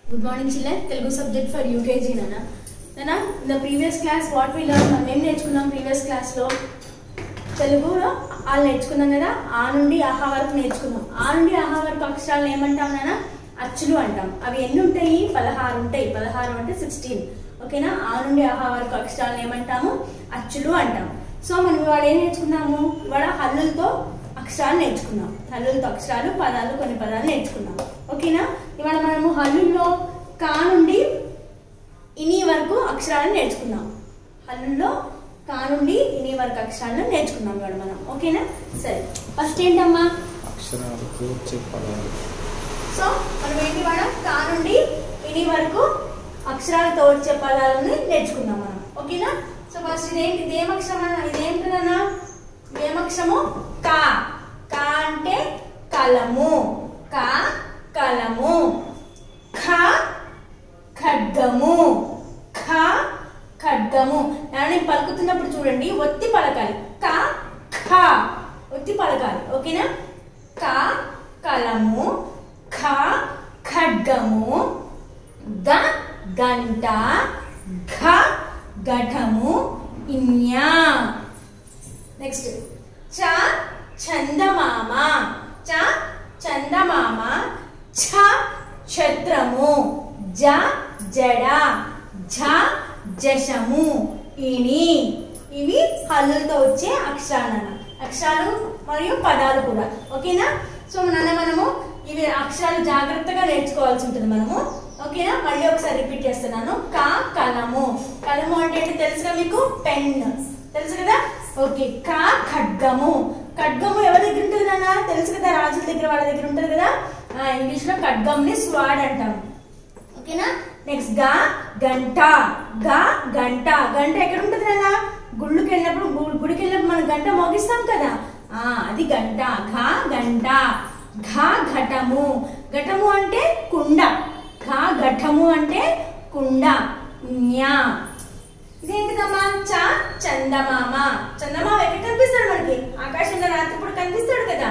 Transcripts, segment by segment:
Good morning, children. Telugu subject for UKG, Nana. Nana, in the previous class, what we learned, మేము నేర్చుకున్నాం previous class లో తెలుగులో all నేర్చుకున్నాం కదా. ఆ నుండి ఆహా వరకు నేర్చుకున్నాం. ఆ నుండి ఆహా వరకు అక్షరాలను ఏమంటాం నాన్న? అచ్చులు అంటాం. అవి ఎన్ని ఉంటాయి? 16 ఉంటాయి. 16 అంటే 16. ఓకేనా? ఆ నుండి ఆహా వరకు అక్షరాలను ఏమంటాము? అచ్చులు అంటాం. సో మనం ఇవాళ ఏం నేర్చుకున్నాము? ఇవాళ హల్లులతో అక్షరాలు నేర్చుకున్నాం. హల్లులతో అక్షరాలు, పదాలు, కొన్ని పదాలు నేర్చుకున్నాం. ఓకేనా? ఇవాళ మనము హల్లుల్లో కా నుండి ఇని వరకు అక్షరాలను నేర్చుకున్నాం. హల్లుల్లో కా నుండి ఇని వరకు అక్షరాలను నేర్చుకున్నాం ఇవాళ మనం. ఓకేనా? సరే, ఫస్ట్ ఏంటమ్మా? అక్షరాలతో వచ్చే పదాలు. సో మనం ఏంటి ఇవాళ కా నుండి ఇని వరకు అక్షరాలతో వచ్చే పదాలను నేర్చుకున్నాం మనం. ఓకేనా? సో ఫస్ట్ ఇదేంటి? ఇదేమక్షరం? ఇదేంటిదన్నా? ఇదేమక్షరము? కా. కా అంటే కలము. కా కలము. ఖ ఖడ్గము. ఖ ఖడ్గము. నేను పలుకుతున్నప్పుడు చూడండి, ఒత్తి పలకాలి. క ఖ ఒత్తి పలకాలి. ఓకేనా? క కలము. ఖ ఖడ్గము. గ గంట. ఘ ఘటము. ఇన్యా. నెక్స్ట్ చ చందమామ. చ చందమామ. ఛ ఛత్రము. జ జడ. ఝ జశము. ఇని. ఇవి హల్లులతో వచ్చే అక్షరాలు. అక్షరాలు మరియు పదాలు కూడా. ఓకేనా? సో మనము ఇవి అక్షరాలు జాగ్రత్తగా నేర్చుకోవాల్సి ఉంటుంది మనము. ఓకేనా? మళ్ళీ ఒకసారి రిపీట్ చేస్తున్నాను. కా కలము. కలము అంటే ఏంటి తెలుసుగా మీకు? పెన్. తెలుసు కదా? ఓకే. కా ఖడ్గము. ఖడ్గము ఎవరి దగ్గర ఉంటుంది నాన్న? తెలుసు కదా, రాజుల దగ్గర, వాళ్ళ దగ్గర ఉంటుంది కదా. ఇంగ్లీష్ లో ఖడ్గంని స్వాడ్ అంటాము. ఓకేనా? నెక్స్ట్ గా గంట. గా గంట. గంట ఎక్కడ ఉంటుంది నాన్న? గుళ్ళకి వెళ్ళినప్పుడు, గుడికి వెళ్ళినప్పుడు మనం గంట మోగిస్తాం కదా, అది గంట. ఘా గంట. ఘా ఘటము. ఘటము అంటే కుండ. ఘా ఘటము అంటే కుండ. న్యా. ఇదేంటిదమ్మా? చ చందమామ. చందమామ ఎక్కడ కనిపిస్తాడు మనకి? ఆకాశంలో రాత్రిప్పుడు కనిపిస్తాడు కదా.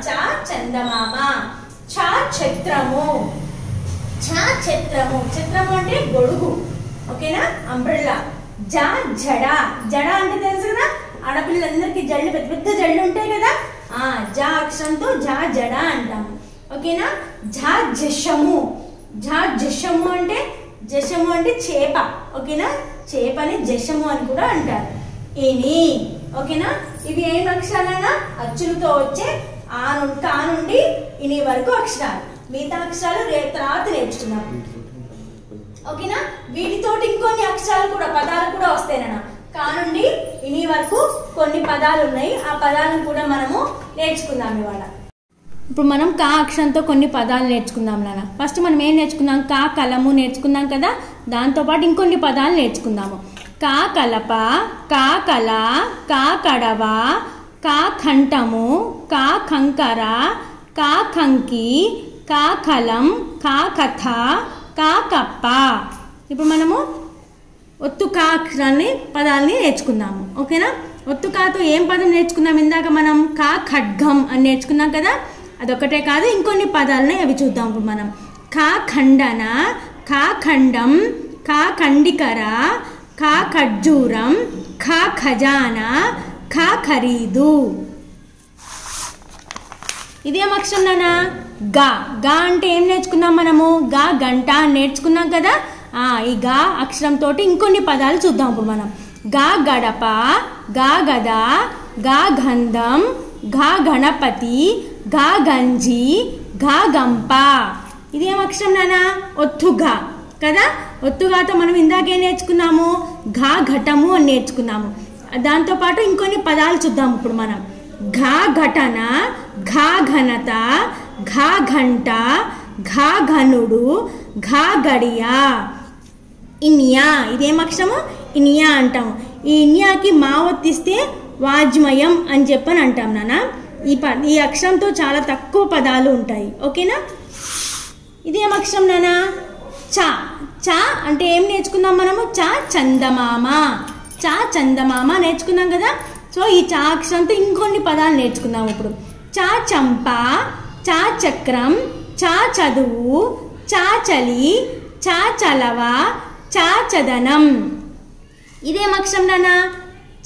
చ చందమామ. ఛ ఛత్రము. ఛ ఛత్రము. ఛత్రము అంటే గొడుగు. ఓకేనా? అంబ్రెల్లా. జ జడ. జడ అంటే తెలుసు కదా, ఆడపిల్లలందరికీ జళ్ళు, పెద్ద పెద్ద జళ్ళు ఉంటాయి కదా. జ అక్షరంతో జ జడ అంటాము. ఓకేనా? ఝ జశము. ఝ జశము అంటే, జశము అంటే చేప. ఓకేనా? చేపని జశము అని కూడా అంటారు. ఇని. ఓకేనా? ఇవి ఏం అక్షరాలన్నా? అచ్చులతో వచ్చే కా నుండి ఇని వరకు అక్షరాలు. మిగతా అక్షరాలు తర్వాత నేర్చుకున్నాం. ఓకేనా? వీటితోటి ఇంకొన్ని అక్షరాలు కూడా, పదాలు కూడా వస్తాయన్న. కా నుండి ఇని వరకు కొన్ని పదాలు ఉన్నాయి. ఆ పదాలను కూడా మనము నేర్చుకుందాం ఇవాళ. ఇప్పుడు మనం కా అక్షరంతో కొన్ని పదాలు నేర్చుకుందాం నాన్న. ఫస్ట్ మనం ఏం నేర్చుకుందాం? కా కలము నేర్చుకుందాం కదా. దాంతోపాటు ఇంకొన్ని పదాలు నేర్చుకుందాము. కా కలప. కా కల. కా కడవ. కా కంఠము. కా కంకర. కా కంకి. కా కలం. కా కథ. కా కప్ప. ఇప్పుడు మనము ఒత్తు కా అక్షరాన్ని, పదాలని నేర్చుకుందాము. ఓకేనా? ఒత్తు కాతో ఏం పదం నేర్చుకున్నాం ఇందాక మనం? కా ఖడ్గం అని నేర్చుకున్నాం కదా. అదొకటే కాదు, ఇంకొన్ని పదాలని అవి చూద్దాం ఇప్పుడు మనం. కా ఖండన. కా ఖండం. కా ఖండికర. కా ఖర్జూరం. ఖా ఖజానా. ఖా ఖరీదు. ఇదేం అక్షరం నానా? గా. గా అంటే ఏం నేర్చుకున్నాం మనము? గా గంట అని నేర్చుకున్నాం కదా. ఈ గా అక్షరంతో ఇంకొన్ని పదాలు చూద్దాం ఇప్పుడు మనం. గా గడప. గా గద. గా గంధం. గా గణపతి. గా గంజి. గా గంప. ఇదేం అక్షరం నానా? ఒత్తుగా కదా. ఒత్తుగాతో మనం ఇందాకేం నేర్చుకున్నాము? ఘా ఘటము అని నేర్చుకున్నాము. దాంతోపాటు ఇంకొన్ని పదాలు చూద్దాం ఇప్పుడు మనం. ఘా ఘటన. ఘా ఘనత. ఘా ఘంట. ఘా ఘనుడు. ఘా గడియ. ఇన్యా. ఇదేం అక్షరము? ఇన్యా అంటాము. ఈ ఇన్యాకి మా ఒత్తిస్తే వాజ్మయం అని చెప్పని అంటాం నాన్న. ఈ అక్షరంతో చాలా తక్కువ పదాలు ఉంటాయి. ఓకేనా? ఇదేం అక్షరం నాన్న? చ. చ అంటే ఏం నేర్చుకున్నాం మనము? చ చందమామ. చ చందమామ నేర్చుకున్నాం కదా. సో ఈ చ అక్షరంతో ఇంకొన్ని పదాలు నేర్చుకుందాం ఇప్పుడు. చ చంప. చ చక్రం. చ చదువు. చాచలి, చాచలవ, చాచదనం. ఇదేం అక్షరం నాన్న?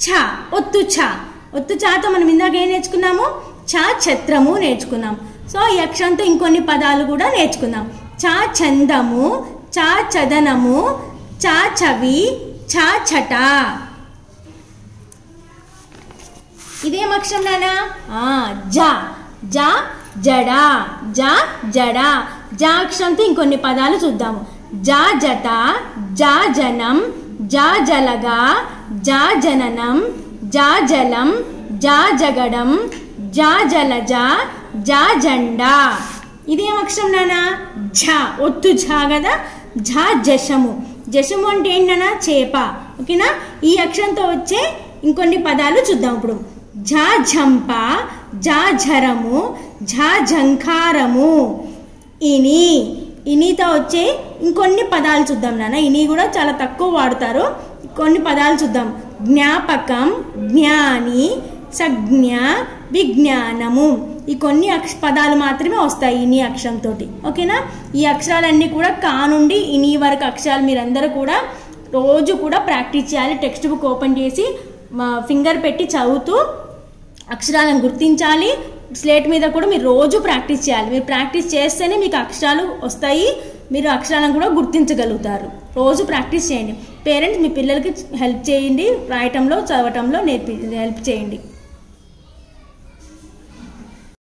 ఛ, ఒత్తు ఛ. ఒత్తు ఛతో మనం ఇందాక ఏం నేర్చుకున్నాము? ఛ ఛత్రము నేర్చుకున్నాం. సో ఈ అక్షరంతో ఇంకొన్ని పదాలు కూడా నేర్చుకుందాం. చ చందము, చ చదనము, చ చవి, చ చట. ఇదేం అక్షరం నాన్న? జ. జ జడ, జ జడ. జ అక్షరంతో ఇంకొన్ని పదాలు చూద్దాము. జ జట, జ జనం, జ జలగా, జ జననం, జ జలం, జ జగడం, జ జలజ, జ జెండా. ఇదేం అక్షరం నాన్న? ఝ. ఒత్తు ఝ కదా. ఝ జశము. జశము అంటే ఏంటన్నా? చేప. ఓకేనా? ఈ అక్షరంతో వచ్చే ఇంకొన్ని పదాలు చూద్దాం ఇప్పుడు. ఝ ఝంప, ఝ ఝరము, ఝ ఝంకారము. ఇని. ఇనితో వచ్చే ఇంకొన్ని పదాలు చూద్దాం నాన్న. ఇని కూడా చాలా తక్కువ వాడతారు. కొన్ని పదాలు చూద్దాం. జ్ఞాపకం, జ్ఞాని, సజ్ఞ, విజ్ఞానము. ఈ కొన్ని పదాలు మాత్రమే వస్తాయి ఇని అక్షరంతో. ఓకేనా? ఈ అక్షరాలన్నీ కూడా కా నుండి ఇని వరకు అక్షరాలు మీరందరూ కూడా రోజు కూడా ప్రాక్టీస్ చేయాలి. టెక్స్ట్ బుక్ ఓపెన్ చేసి ఫింగర్ పెట్టి చదువుతూ అక్షరాలను గుర్తించాలి. స్లేట్ మీద కూడా మీరు రోజు ప్రాక్టీస్ చేయాలి. మీరు ప్రాక్టీస్ చేస్తేనే మీకు అక్షరాలు వస్తాయి. మీరు అక్షరాలను కూడా గుర్తించగలుగుతారు. రోజు ప్రాక్టీస్ చేయండి. పేరెంట్స్ మీ పిల్లలకి హెల్ప్ చేయండి. రాయటంలో, చదవటంలో హెల్ప్ చేయండి.